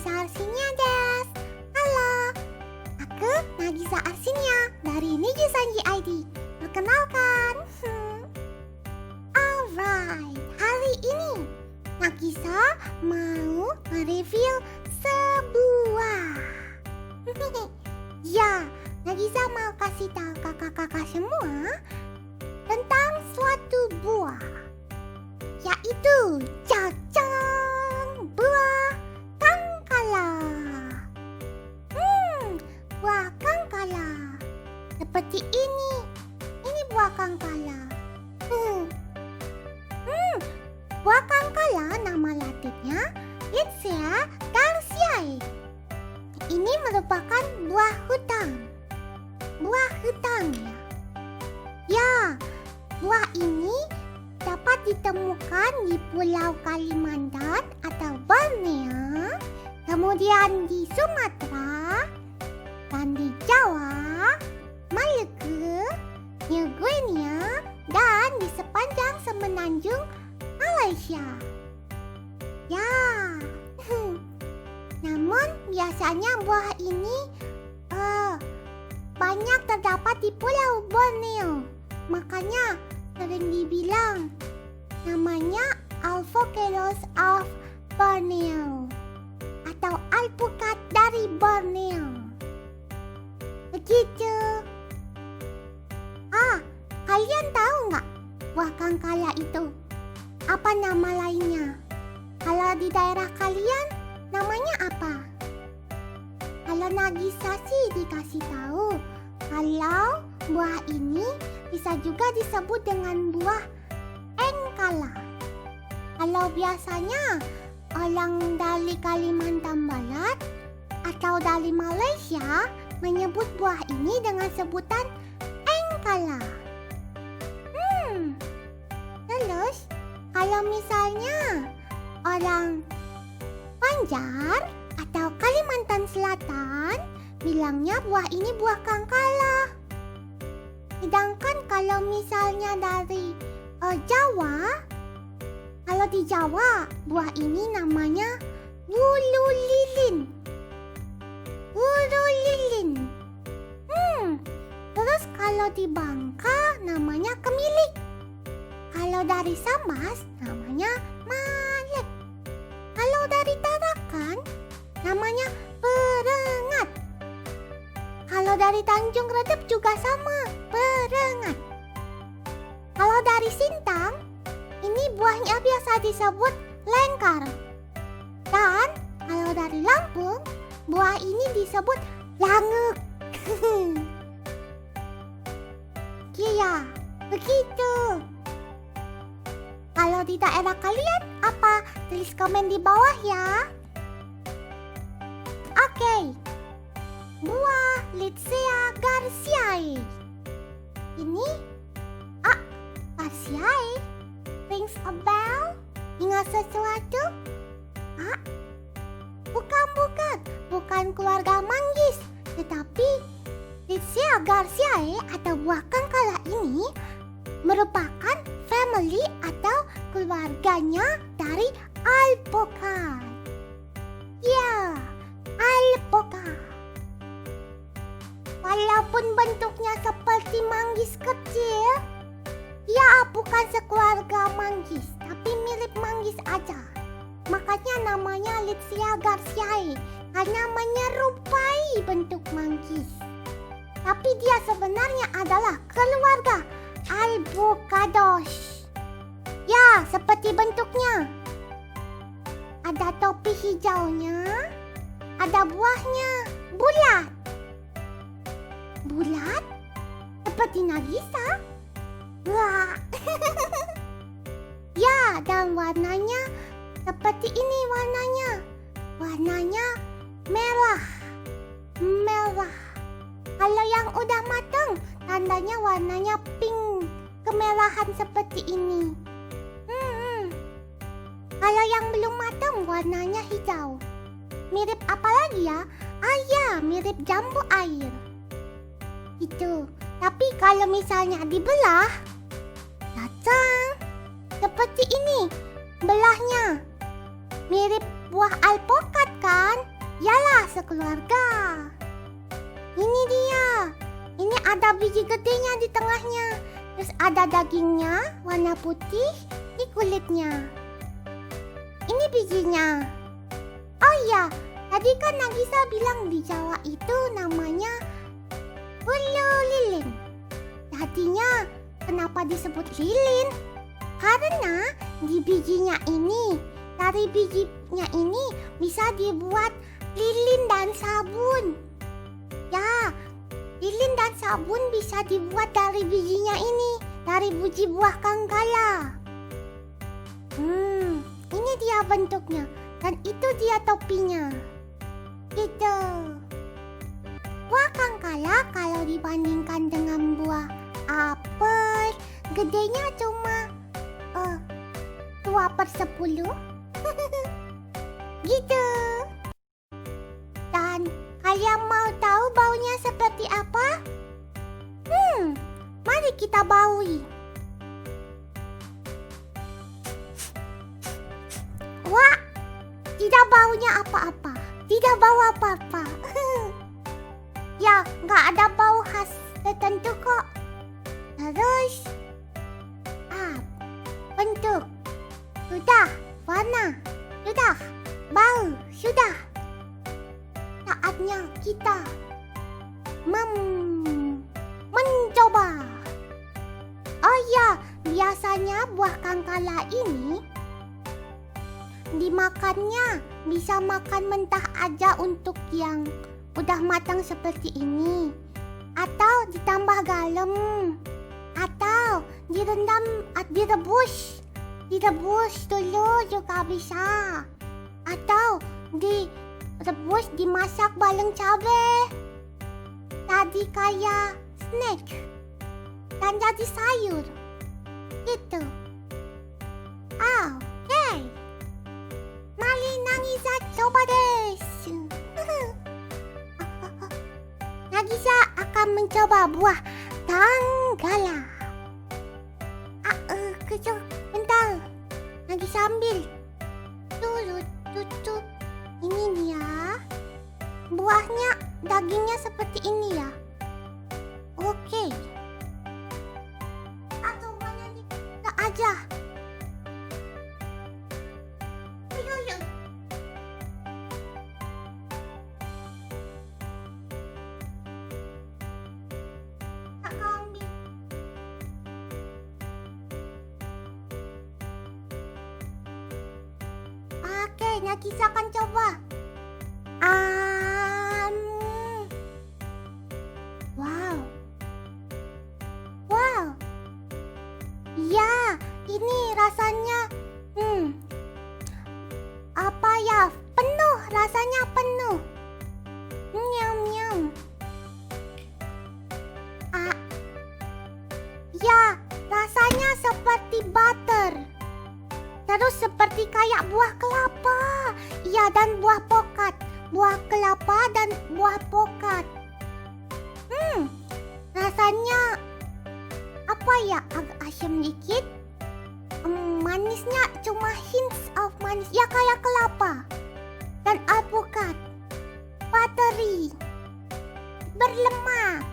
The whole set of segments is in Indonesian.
Nagisa Arsinia des. Halo, aku Nagisa Arsinia dari Nijisanji ID. Perkenalkan. Alright, hari ini Nagisa mau mereview sebuah ya, Nagisa mau kasih tahu kakak-kakak semua tentang suatu buah, yaitu cacang buah kangkala. Buah kangkala seperti ini buah kangkala. Buah kangkala nama latinnya Lychea garciae. Ini merupakan buah hutan. Buah hutan ya. Buah ini dapat ditemukan di Pulau Kalimantan atau Borneo, kemudian di Sumatera, dan di Jawa, Maluku, New Guinea, dan di sepanjang semenanjung Malaysia. Ya, namun biasanya buah ini banyak terdapat di Pulau Borneo. Makanya sering dibilang namanya Alphoceros of Borneo atau alpukat dari Borneo. Begitu. Kalian tahu nggak buah kangkala itu apa nama lainnya? Kalau di daerah kalian namanya apa? Kalau Nagisa sih dikasih tahu kalau buah ini bisa juga disebut dengan buah engkala. Kalau biasanya orang dari Kalimantan Barat atau dari Malaysia menyebut buah ini dengan sebutan engkala. Terus kalau misalnya orang Banjar atau Kalimantan Selatan bilangnya buah ini buah kangkala. Sedangkan kalau misalnya dari Jawa, kalau di Jawa buah ini namanya wulu lilin. Wulu lilin. Terus kalau di Bangka namanya kemilik. Kalau dari Sambas namanya malek. Kalau dari Tarakan namanya perengat. Kalau dari Tanjung Redep juga sama, perengat. Kalau dari Sintang, ini buahnya biasa disebut lengkar. Dan kalau dari Lampung, buah ini disebut languk. Iya, begitu. Kalau di daerah kalian apa? Tulis komen di bawah ya. Oke. Buah Lychea garciae. Ini garciae. Rings a bell? Ingat sesuatu? Bukan keluarga manggis, tetapi Lychea garciae atau buah kangkala ini merupakan family atau keluarganya dari alpukat. Ya, alpukat. Walaupun bentuknya seperti manggis kecil, ya bukan sekeluarga manggis, tapi mirip manggis aja. Makanya namanya Lychea garciae, karena menyerupai bentuk manggis. Tapi dia sebenarnya adalah keluarga Alpucados. Ya, seperti bentuknya. Ada topi hijaunya, ada buahnya bulat. Bulat? Seperti Nagisa? Wah. Ya, dan warnanya seperti ini warnanya. Warnanya merah. Merah. Kalau yang udah matang, tandanya warnanya pink, kemerahan seperti ini. Kalau yang belum matang, warnanya hijau. Mirip apa lagi ya? Ya, mirip jambu air. Itu. Tapi kalau misalnya dibelah, tadang, seperti ini belahnya. Mirip buah alpukat kan? Yalah, sekeluarga. Ini dia. Ini ada biji gedenya di tengahnya. Terus ada dagingnya warna putih di kulitnya. Ini bijinya. Oh iya, tadi kan Nagisa bilang di Jawa itu namanya bulu lilin. Artinya kenapa disebut lilin? Karena di bijinya ini, dari bijinya ini bisa dibuat lilin dan sabun. Ya, lilin dan sabun bisa dibuat dari bijinya ini, dari biji buah kangkala. Ini dia bentuknya, dan itu dia topinya. Gitu. Buah kangkala kalau dibandingkan dengan buah apel, gedenya cuma 2/10. Gitu. Dan kalian mau tahu baunya seperti apa? Mari kita baui. Wah, tidak baunya apa-apa. Tidak bau apa-apa. Ya, nggak ada bau khas tertentu kok. Terus, bentuk. Sudah, warna. Sudah, bau. Sudah. Saatnya kita mencoba. Oh ya, biasanya buah kangkala ini dimakannya bisa makan mentah aja untuk yang udah matang seperti ini, atau ditambah garam, atau direndam, direbus dulu juga bisa, atau direbus dimasak bareng cabai jadi kayak snack dan jadi sayur gitu. Oke. Mari Nagisa coba desu. Nagisa akan mencoba buah kangkala. Kecil, bentar. Nagisa ambil. Tuh. Ini dia. Buahnya, dagingnya seperti ini ya. Oke. Atau mana nih? Tak aja. Yuk. Tak kau ambil. Oke, Nagisa akan coba. Wow. Ya, ini rasanya apa ya? Penuh, rasanya penuh. Nyam. Ya, rasanya seperti butter. Terus seperti kayak buah kelapa. Iya, dan buah pokat. Buah kelapa dan buah pokat. Rasanya apa ya? Agak asam dikit. Manisnya cuma hints of manis. Ya kayak kelapa. Dan alpukat. Buttery. Berlemak.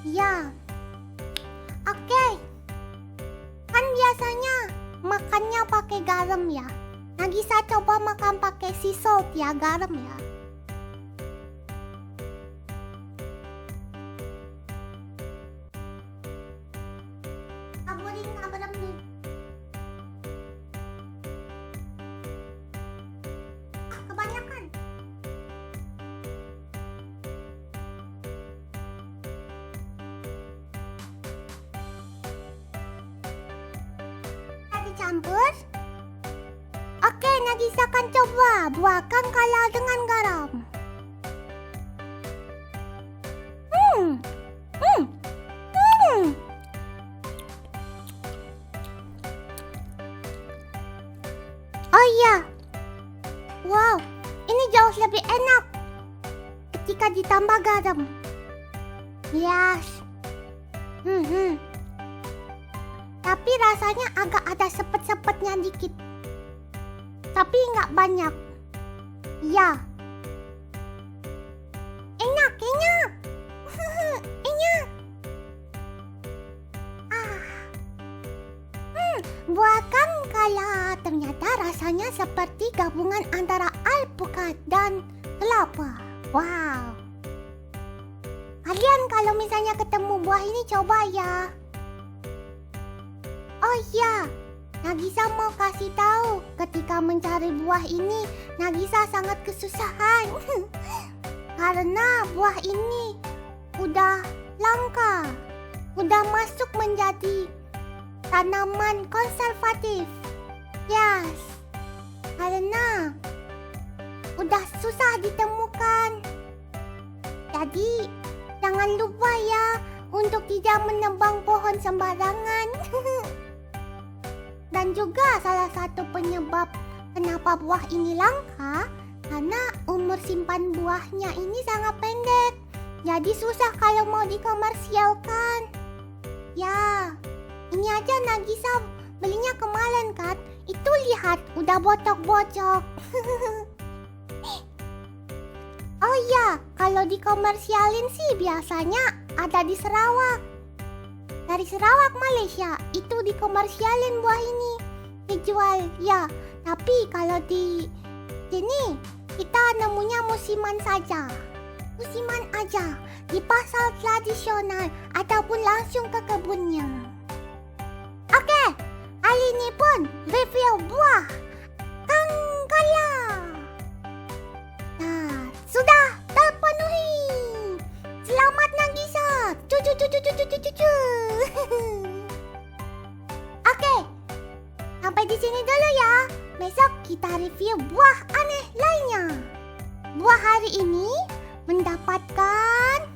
Ya. Oke. Kan biasanya makannya pakai garam ya. Nagisa coba makan pakai sea salt ya, garam ya. Kaburin nih. Kebanyakan. Kita dicampur. Oke, Nagisa akan coba buah kangkala dengan garam. Oh iya. Wow, ini jauh lebih enak ketika ditambah garam. Yes. Tapi rasanya agak ada sepet-sepetnya dikit. Tapi nggak banyak. Ya, ternyata rasanya seperti gabungan antara alpukat dan kelapa. Wow. Kalian kalau misalnya ketemu buah ini coba ya. Oh iya, Nagisa mau kasih tahu, ketika mencari buah ini, Nagisa sangat kesusahan. Karena buah ini udah langka, udah masuk menjadi tanaman konservatif. Yes, karena udah susah ditemukan. Jadi, jangan lupa ya untuk tidak menebang pohon sembarangan. Dan juga salah satu penyebab kenapa buah ini langka, karena umur simpan buahnya ini sangat pendek. Jadi susah kalau mau dikomersialkan. Ya, ini aja Nagisa belinya kemarin kan. Itu lihat, udah bocok-bocok. Oh iya, kalau dikomersialin sih biasanya ada di Sarawak. Dari Sarawak, Malaysia, itu dikomersialin buah ini. Dijual, ya. Tapi kalau di sini, kita nemunya musiman saja. Musiman aja. Di pasar tradisional, ataupun langsung ke kebunnya. Oke, kali ini pun review buah Kangkala. Nah, sudah terpenuhi. Selamat Nagisa. Oke, sampai di sini dulu ya. Besok kita review buah aneh lainnya. Buah hari ini mendapatkan